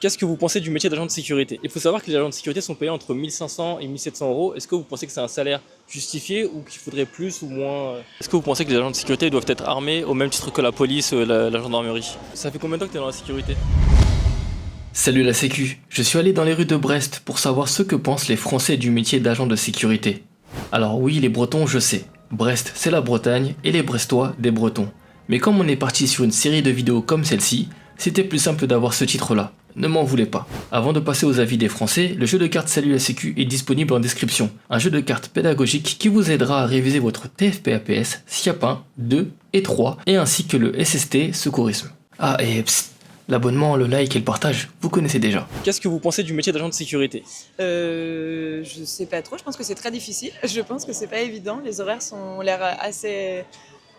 Qu'est-ce que vous pensez du métier d'agent de sécurité? Il faut savoir que les agents de sécurité sont payés entre 1500 et 1700 euros. Est-ce que vous pensez que c'est un salaire justifié ou qu'il faudrait plus ou moins? Est-ce que vous pensez que les agents de sécurité doivent être armés au même titre que la police, la gendarmerie? Ça fait combien de temps que tu es dans la sécurité? Salut la Sécu, je suis allé dans les rues de Brest pour savoir ce que pensent les Français du métier d'agent de sécurité. Alors oui, les Bretons, je sais. Brest, c'est la Bretagne et les Brestois, des Bretons. Mais comme on est parti sur une série de vidéos comme celle-ci, c'était plus simple d'avoir ce titre-là. Ne m'en voulez pas. Avant de passer aux avis des Français, le jeu de cartes Salut la Sécu est disponible en description. Un jeu de cartes pédagogique qui vous aidera à réviser votre TFP-APS, SIAP 1, 2 et 3, et ainsi que le SST Secourisme. Ah et psst, l'abonnement, le like et le partage, vous connaissez déjà. Qu'est-ce que vous pensez du métier d'agent de sécurité? Je sais pas trop, je pense que c'est très difficile. Je pense que c'est pas évident. Les horaires ont l'air assez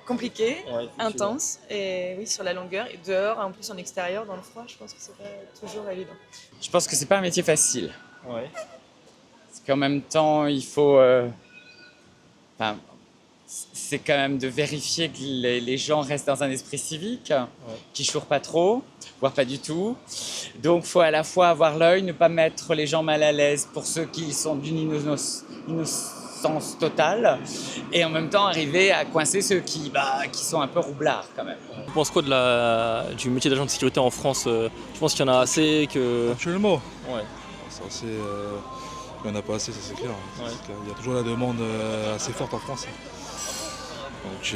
compliqués, intenses, et oui, sur la longueur. Et dehors, en plus en extérieur, dans le froid, je pense que c'est pas toujours évident. Je pense que c'est pas un métier facile. Ouais. Parce qu'en même temps, il faut. C'est quand même de vérifier que les gens restent dans un esprit civique, qu'ils ne chourent pas trop, voire pas du tout. Donc, il faut à la fois avoir l'œil, ne pas mettre les gens mal à l'aise pour ceux qui sont d'une innocence totale, et en même temps arriver à coincer ceux qui sont un peu roublards quand même. Vous pensez quoi du métier d'agent de sécurité en France? Je pense qu'il y en a assez que... Actuellement, Ouais. c'est assez, il n'y en a pas assez, ça c'est clair. Ouais. C'est clair. Il y a toujours la demande assez forte en France. Donc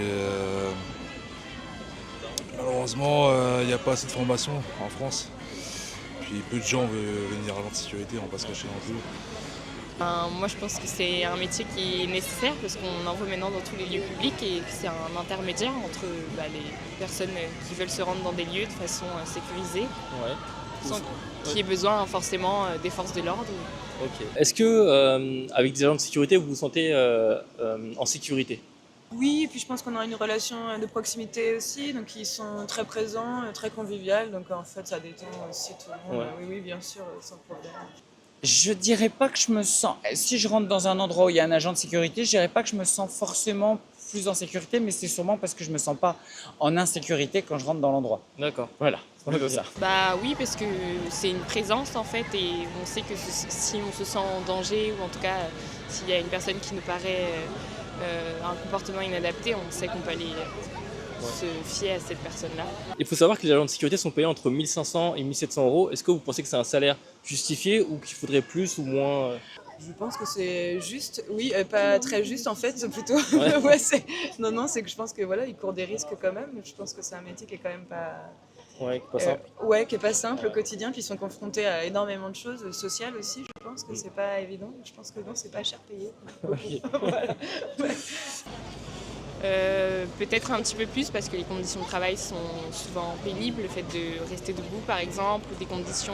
malheureusement, il n'y a pas assez de formation en France. Puis peu de gens veulent venir agent de sécurité, on va pas se cacher non plus. Moi je pense que c'est un métier qui est nécessaire parce qu'on en voit maintenant dans tous les lieux publics et que c'est un intermédiaire entre les personnes qui veulent se rendre dans des lieux de façon sécurisée, Ouais. sans qu'il y ait besoin forcément des forces de l'ordre. Ok. Est-ce que avec des agents de sécurité, vous vous sentez en sécurité? Oui, et puis je pense qu'on a une relation de proximité aussi, donc ils sont très présents, très conviviaux, donc en fait ça détend aussi tout le monde. Ouais. Oui, bien sûr, sans problème. Je dirais pas que je me sens. Si je rentre dans un endroit où il y a un agent de sécurité, je dirais pas que je me sens forcément plus en sécurité, mais c'est sûrement parce que je me sens pas en insécurité quand je rentre dans l'endroit. D'accord. Voilà, c'est plutôt ça. Oui, parce que c'est une présence en fait et on sait que si on se sent en danger ou en tout cas s'il y a une personne qui nous paraît un comportement inadapté, on sait qu'on peut aller se fier à cette personne-là. Il faut savoir que les agents de sécurité sont payés entre 1500 et 1700 euros. Est-ce que vous pensez que c'est un salaire justifié ou qu'il faudrait plus ou moins? Je pense que c'est juste, oui, pas très juste en fait, plutôt. Ouais. Ouais, non, c'est que je pense que voilà, ils courent des risques quand même. Je pense que c'est un métier qui est quand même pas, Ouais, pas simple. qui est pas simple au quotidien. Puis ils sont confrontés à énormément de choses sociales aussi. Je pense que c'est pas évident. Je pense que non, c'est pas cher payé. Voilà. Ouais. Peut-être un petit peu plus parce que les conditions de travail sont souvent pénibles, le fait de rester debout par exemple, ou des conditions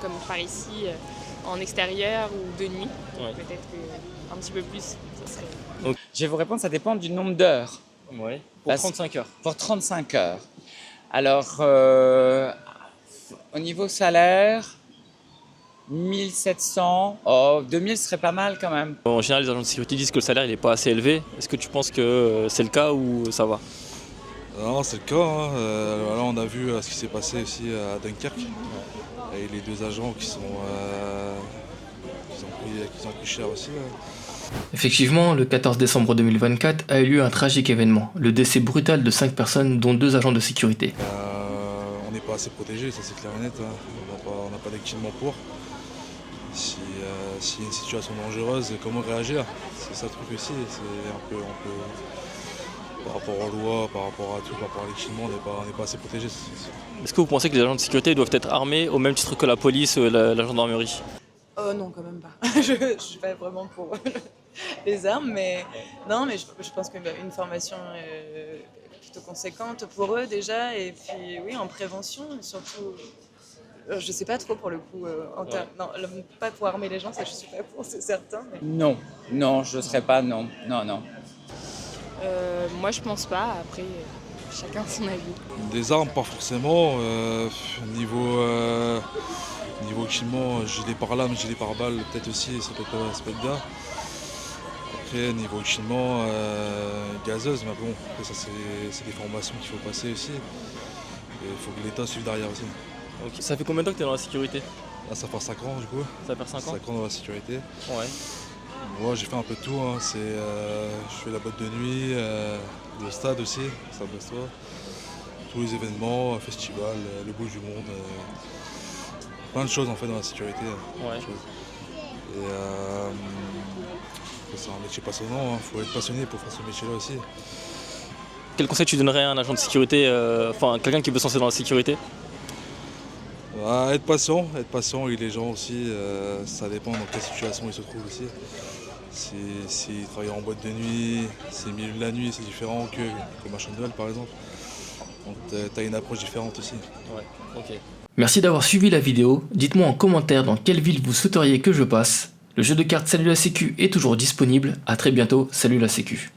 comme par ici en extérieur ou de nuit. Ouais. Peut-être qu'un petit peu plus, ça serait... Je vais vous répondre, ça dépend du nombre d'heures. Ouais. Pour Parce- 35 heures. Pour 35 heures. Alors, au niveau salaire, 1700, 2000 serait pas mal quand même. En général, les agents de sécurité disent que le salaire n'est pas assez élevé. Est-ce que tu penses que c'est le cas ou ça va? Non, c'est le cas. Là, on a vu ce qui s'est passé aussi à Dunkerque. Et les deux agents qui ont pris cher aussi. Effectivement, le 14 décembre 2024 a eu lieu un tragique événement, le décès brutal de 5 personnes dont 2 agents de sécurité. On n'est pas assez protégé, ça c'est clair et net. On n'a pas d'équipement pour. S'il y a une situation dangereuse, comment réagir? C'est ça le truc aussi. C'est un peu par rapport aux lois, par rapport à tout, par rapport à l'équipement, on n'est pas assez protégé. Est-ce que vous pensez que les agents de sécurité doivent être armés au même titre que la police, la gendarmerie? Non, quand même pas. Je suis pas vraiment pour les armes, mais non, mais je pense qu'une formation plutôt conséquente pour eux déjà, et puis oui, en prévention, surtout. Je sais pas trop pour le coup. Non, pas pour armer les gens, ça je suis pas pour, c'est certain. Mais... Non, je ne serais pas, non. Moi je pense pas, après chacun son avis. Des armes, pas forcément. Niveau équipement, gilet pare-lame, gilet pare-balles, peut-être aussi, ça peut être bien. Après, niveau équipement, gazeuse, mais bon, après, ça c'est des formations qu'il faut passer aussi. Et il faut que l'État suive derrière aussi. Ok. Ça fait combien de temps que tu es dans la sécurité? Là, ça fait 5 ans du coup. Ça fait 5 ans? 5 ans dans la sécurité. Ouais. Moi, j'ai fait un peu de tout. Hein. Je fais la boîte de nuit, le stade aussi, stade Brestois. Tous les événements, festivals, le bout du monde. Plein de choses en fait dans la sécurité. Ouais. Et c'est un métier passionnant, il faut être passionné pour faire ce métier-là aussi. Quel conseil tu donnerais à un agent de sécurité, enfin quelqu'un qui veut se lancer dans la sécurité? Être patient avec les gens aussi, ça dépend dans quelle situation ils se trouvent aussi. S'ils travaillent en boîte de nuit, c'est milieu de la nuit, c'est différent que Marchand de Noël par exemple. Donc tu as une approche différente aussi. Ouais, ok. Merci d'avoir suivi la vidéo, dites-moi en commentaire dans quelle ville vous souhaiteriez que je passe. Le jeu de cartes Salut la Sécu est toujours disponible, à très bientôt, salut la Sécu.